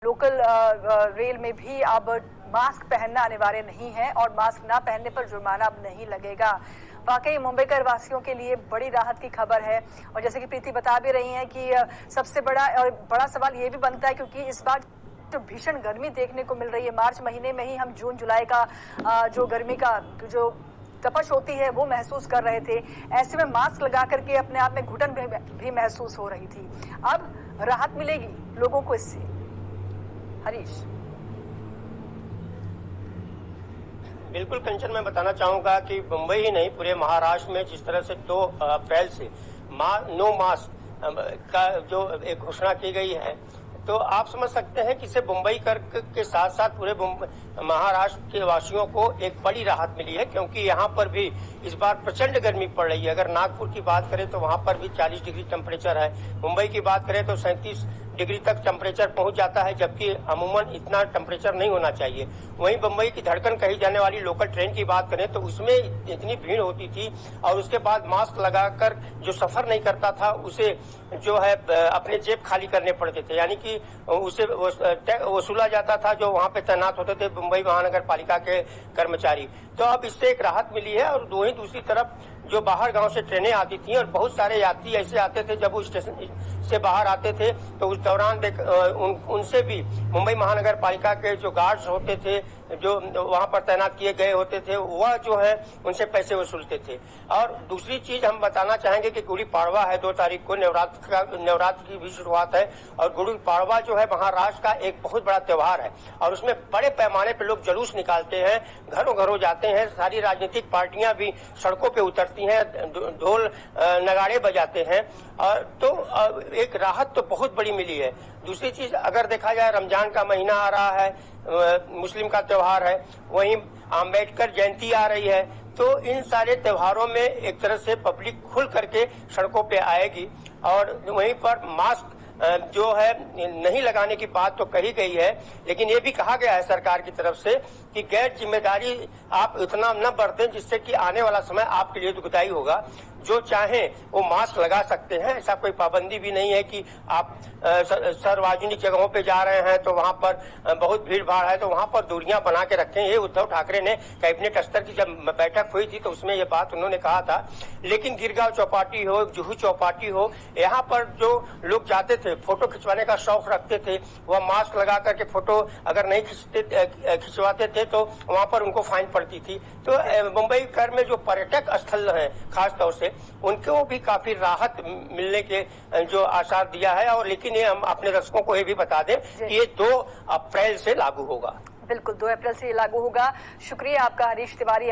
Local rail में भी अब मास्क पहनना अनिवार्य नहीं है और मास्क ना पहनने पर जुर्माना अब नहीं लगेगा। वाकई मुंबईकर वासियों के लिए बड़ी राहत की खबर है। और जैसे कि प्रीति बता भी रही हैं कि सबसे बड़ा सवाल ये भी बनता है, क्योंकि इस बार जो भीषण गर्मी देखने को मिल रही है, मार्च महीने में ही हम जून जुलाई का जो गर्मी का जो तपश होती है वो महसूस कर रहे थे। ऐसे में मास्क लगा करके अपने आप में घुटन भी महसूस हो रही थी। अब राहत मिलेगी लोगों को इससे। हरीश। बिल्कुल कंचन, मैं बताना चाहूंगा कि मुंबई ही नहीं पूरे महाराष्ट्र में जिस तरह से 2 अप्रैल से नो मास्क का जो एक घोषणा की गई है, तो आप समझ सकते हैं कि इससे मुंबई के साथ साथ पूरे महाराष्ट्र के वासियों को एक बड़ी राहत मिली है, क्योंकि यहाँ पर भी इस बार प्रचंड गर्मी पड़ रही है। अगर नागपुर की बात करें तो वहाँ पर भी 40 डिग्री टेम्परेचर है। मुंबई की बात करें तो 37 डिग्री तक टेम्परेचर पहुंच जाता है, जबकि अमूमन इतना टेम्परेचर नहीं होना चाहिए। वहीं मुंबई की धड़कन कही जाने वाली लोकल ट्रेन की बात करें तो उसमें इतनी भीड़ होती थी और उसके बाद मास्क लगाकर जो सफर नहीं करता था उसे जो है अपने जेब खाली करने पड़ते थे, यानी कि उसे वसूला जाता था जो वहां पे तैनात होते थे मुंबई महानगर पालिका के कर्मचारी। तो अब इससे एक राहत मिली है। और वहीं दूसरी तरफ जो बाहर गांव से ट्रेनें आती थी और बहुत सारे यात्री ऐसे आते थे, जब वो स्टेशन से बाहर आते थे तो उस दौरान उनसे भी मुंबई महानगर पालिका के जो गार्ड्स होते थे, जो वहां पर तैनात किए गए होते थे, वह जो है उनसे पैसे वसूलते थे। और दूसरी चीज हम बताना चाहेंगे कि गुड़ी पाड़वा है, 2 तारीख को नवरात्र की भी शुरुआत है। और गुड़ी पाड़वा जो है महाराष्ट्र का एक बहुत बड़ा त्योहार है और उसमें बड़े पैमाने पर लोग जुलूस निकालते हैं, घरों घरों जाते हैं, सारी राजनीतिक पार्टियां भी सड़कों पे उतरती हैं, ढोल नगाड़े बजाते हैं। और तो एक राहत तो बहुत बड़ी मिली है। दूसरी चीज अगर देखा जाए, रमजान का महीना आ रहा है, मुस्लिम का त्योहार है, वहीं आम्बेडकर जयंती आ रही है, तो इन सारे त्योहारों में एक तरह से पब्लिक खुल करके सड़कों पे आएगी। और वहीं पर मास्क जो है नहीं लगाने की बात तो कही गई है, लेकिन ये भी कहा गया है सरकार की तरफ से कि गैर जिम्मेदारी आप इतना न बरतें जिससे कि आने वाला समय आपके लिए दुखदायी होगा। जो चाहें वो मास्क लगा सकते हैं, ऐसा कोई पाबंदी भी नहीं है कि आप सार्वजनिक जगहों पे जा रहे हैं तो वहां पर बहुत भीड़ भाड़ है तो वहां पर दूरियां बना के रखें। ये उद्धव ठाकरे ने कैबिनेट स्तर की जब बैठक हुई थी तो उसमें ये बात उन्होंने कहा था। लेकिन गिरगांव चौपाटी हो, जुहू चौपाटी हो, यहाँ पर जो लोग जाते थे, फोटो खिंचवाने का शौक रखते थे, वह मास्क लगा करके फोटो अगर नहीं खिंचवाते थे तो वहां पर उनको फाइन पड़ती थी। तो मुंबई कर में जो पर्यटक स्थल है खास तौर से, उनको भी काफी राहत मिलने के जो आसार दिया है। और लेकिन ये हम अपने दर्शकों को ये भी बता दें कि ये 2 अप्रैल से लागू होगा। बिल्कुल 2 अप्रैल से लागू होगा। शुक्रिया आपका हरीश तिवारी।